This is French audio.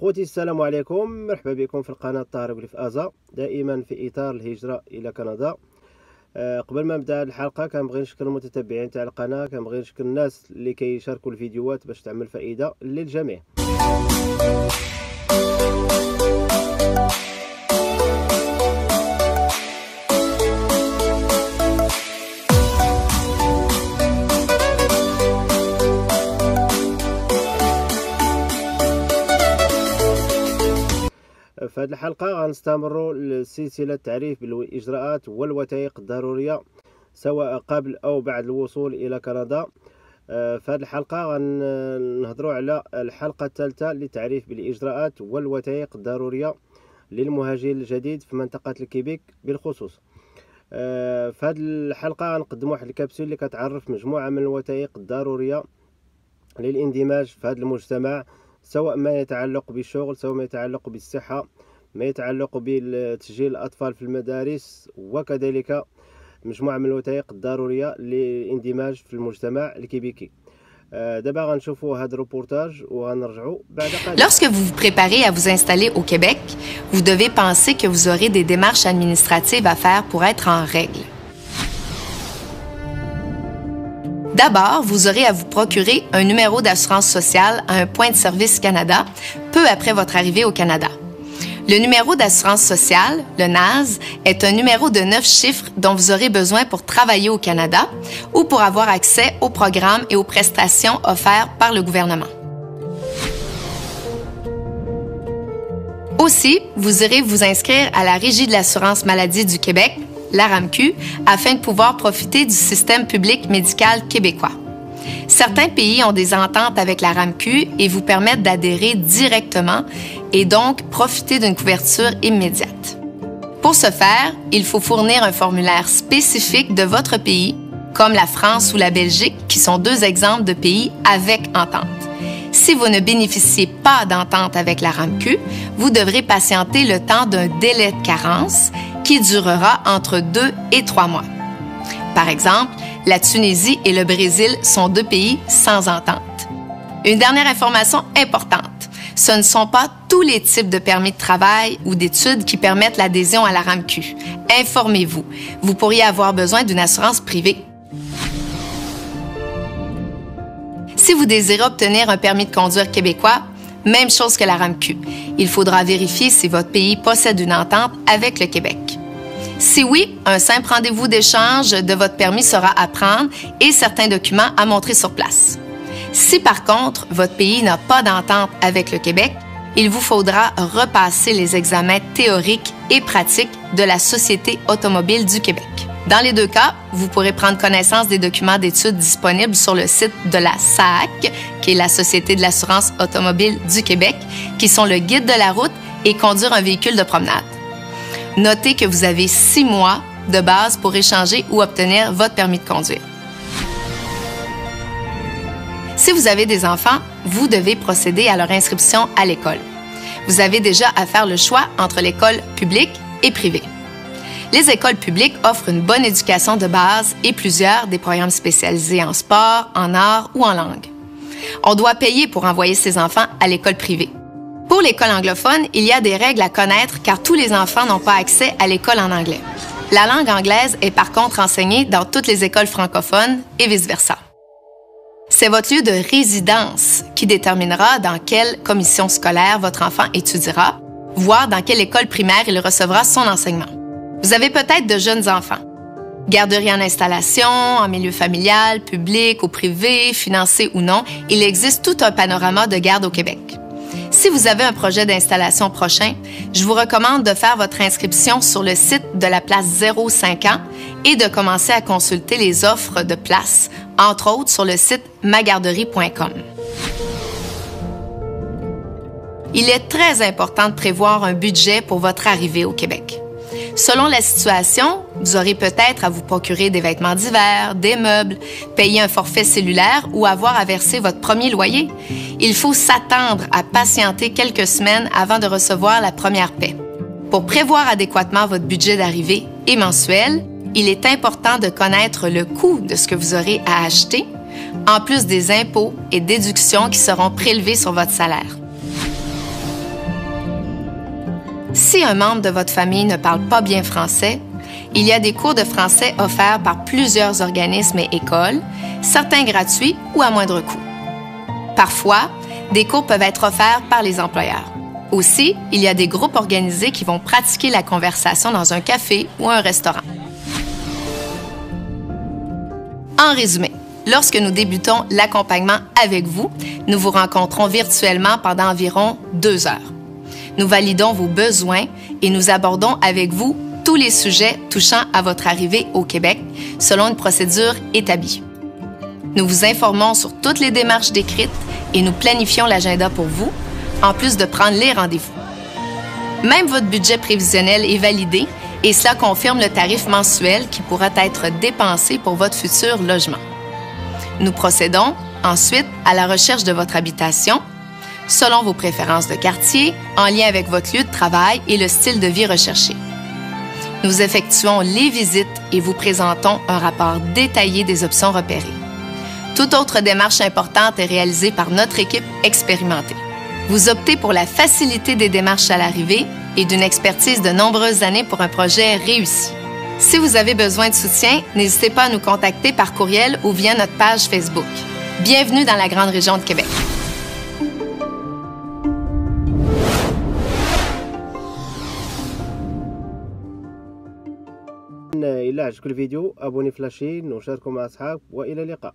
خوتي السلام عليكم، مرحبا بكم في القناة طاهر بلي في ازا، دائما في اطار الهجرة الى كندا. قبل ما نبدا الحلقة كنبغي نشكر المتتبعين تاع القناة، كنبغي نشكر الناس اللي كيشاركوا الفيديوهات باش تعمل فائدة للجميع. في هذه الحلقة غنستمروا لسلسلة التعريف بالإجراءات والوثائق الضرورية سواء قبل أو بعد الوصول إلى كندا. في هذه الحلقة غنهضروا على الحلقة الثالثة للتعريف بالإجراءات والوثائق الضرورية للمهاجر الجديد في منطقة الكيبيك بالخصوص. في هذه الحلقة غنقدموا واحد الكبسول اللي كتعرف مجموعة من الوثائق الضرورية للاندماج في هذا المجتمع، سواء ما يتعلق بالشغل، سواء ما يتعلق بالصحة، ما يتعلق بتسجيل الأطفال في المدارس، وكذلك مجموعة من الوثائق الضرورية للاندماج في المجتمع الكيبيكي. دابا غنشوفوا هذا الروبورتاج وغنرجعوا بعد قليل. Lorsque vous vous préparez à vous installer au Québec, vous devez penser que vous aurez des démarches administratives à faire pour être en règle. D'abord, vous aurez à vous procurer un numéro d'assurance sociale à un point de service Canada peu après votre arrivée au Canada. Le numéro d'assurance sociale, le NAS, est un numéro de 9 chiffres dont vous aurez besoin pour travailler au Canada ou pour avoir accès aux programmes et aux prestations offerts par le gouvernement. Aussi, vous irez vous inscrire à la Régie de l'assurance maladie du Québec, la RAMQ, afin de pouvoir profiter du système public médical québécois. Certains pays ont des ententes avec la RAMQ et vous permettent d'adhérer directement et donc profiter d'une couverture immédiate. Pour ce faire, il faut fournir un formulaire spécifique de votre pays, comme la France ou la Belgique, qui sont deux exemples de pays avec entente. Si vous ne bénéficiez pas d'entente avec la RAMQ, vous devrez patienter le temps d'un délai de carence qui durera entre 2 et 3 mois. Par exemple, la Tunisie et le Brésil sont deux pays sans entente. Une dernière information importante, ce ne sont pas tous les types de permis de travail ou d'études qui permettent l'adhésion à la RAMQ. Informez-vous, vous pourriez avoir besoin d'une assurance privée. Si vous désirez obtenir un permis de conduire québécois, même chose que la RAMQ. Il faudra vérifier si votre pays possède une entente avec le Québec. Si oui, un simple rendez-vous d'échange de votre permis sera à prendre et certains documents à montrer sur place. Si par contre, votre pays n'a pas d'entente avec le Québec, il vous faudra repasser les examens théoriques et pratiques de la Société automobile du Québec. Dans les deux cas, vous pourrez prendre connaissance des documents d'études disponibles sur le site de la SAAC, qui est la Société de l'assurance automobile du Québec, qui sont le guide de la route et conduire un véhicule de promenade. Notez que vous avez 6 mois de base pour échanger ou obtenir votre permis de conduire. Si vous avez des enfants, vous devez procéder à leur inscription à l'école. Vous avez déjà à faire le choix entre l'école publique et privée. Les écoles publiques offrent une bonne éducation de base et plusieurs des programmes spécialisés en sport, en art ou en langue. On doit payer pour envoyer ses enfants à l'école privée. Pour l'école anglophone, il y a des règles à connaître car tous les enfants n'ont pas accès à l'école en anglais. La langue anglaise est par contre enseignée dans toutes les écoles francophones et vice-versa. C'est votre lieu de résidence qui déterminera dans quelle commission scolaire votre enfant étudiera, voire dans quelle école primaire il recevra son enseignement. Vous avez peut-être de jeunes enfants. Garderie en installation, en milieu familial, public ou privé, financé ou non, il existe tout un panorama de garde au Québec. Si vous avez un projet d'installation prochain, je vous recommande de faire votre inscription sur le site de la place 0-5 ans et de commencer à consulter les offres de places, entre autres sur le site magarderie.com. Il est très important de prévoir un budget pour votre arrivée au Québec. Selon la situation, vous aurez peut-être à vous procurer des vêtements d'hiver, des meubles, payer un forfait cellulaire ou avoir à verser votre premier loyer. Il faut s'attendre à patienter quelques semaines avant de recevoir la première paie. Pour prévoir adéquatement votre budget d'arrivée et mensuel, il est important de connaître le coût de ce que vous aurez à acheter, en plus des impôts et déductions qui seront prélevés sur votre salaire. Si un membre de votre famille ne parle pas bien français, il y a des cours de français offerts par plusieurs organismes et écoles, certains gratuits ou à moindre coût. Parfois, des cours peuvent être offerts par les employeurs. Aussi, il y a des groupes organisés qui vont pratiquer la conversation dans un café ou un restaurant. En résumé, lorsque nous débutons l'accompagnement avec vous, nous vous rencontrons virtuellement pendant environ 2 heures. Nous validons vos besoins et nous abordons avec vous tous les sujets touchant à votre arrivée au Québec selon une procédure établie. Nous vous informons sur toutes les démarches décrites et nous planifions l'agenda pour vous, en plus de prendre les rendez-vous. Même votre budget prévisionnel est validé et cela confirme le tarif mensuel qui pourra être dépensé pour votre futur logement. Nous procédons ensuite à la recherche de votre habitation, selon vos préférences de quartier, en lien avec votre lieu de travail et le style de vie recherché. Nous effectuons les visites et vous présentons un rapport détaillé des options repérées. Toute autre démarche importante est réalisée par notre équipe expérimentée. Vous optez pour la facilité des démarches à l'arrivée et d'une expertise de nombreuses années pour un projet réussi. Si vous avez besoin de soutien, n'hésitez pas à nous contacter par courriel ou via notre page Facebook. Bienvenue dans la grande région de Québec. إلا عجبك الفيديو أبوني في لاشين وشاركوا مع أصحابك وإلى اللقاء.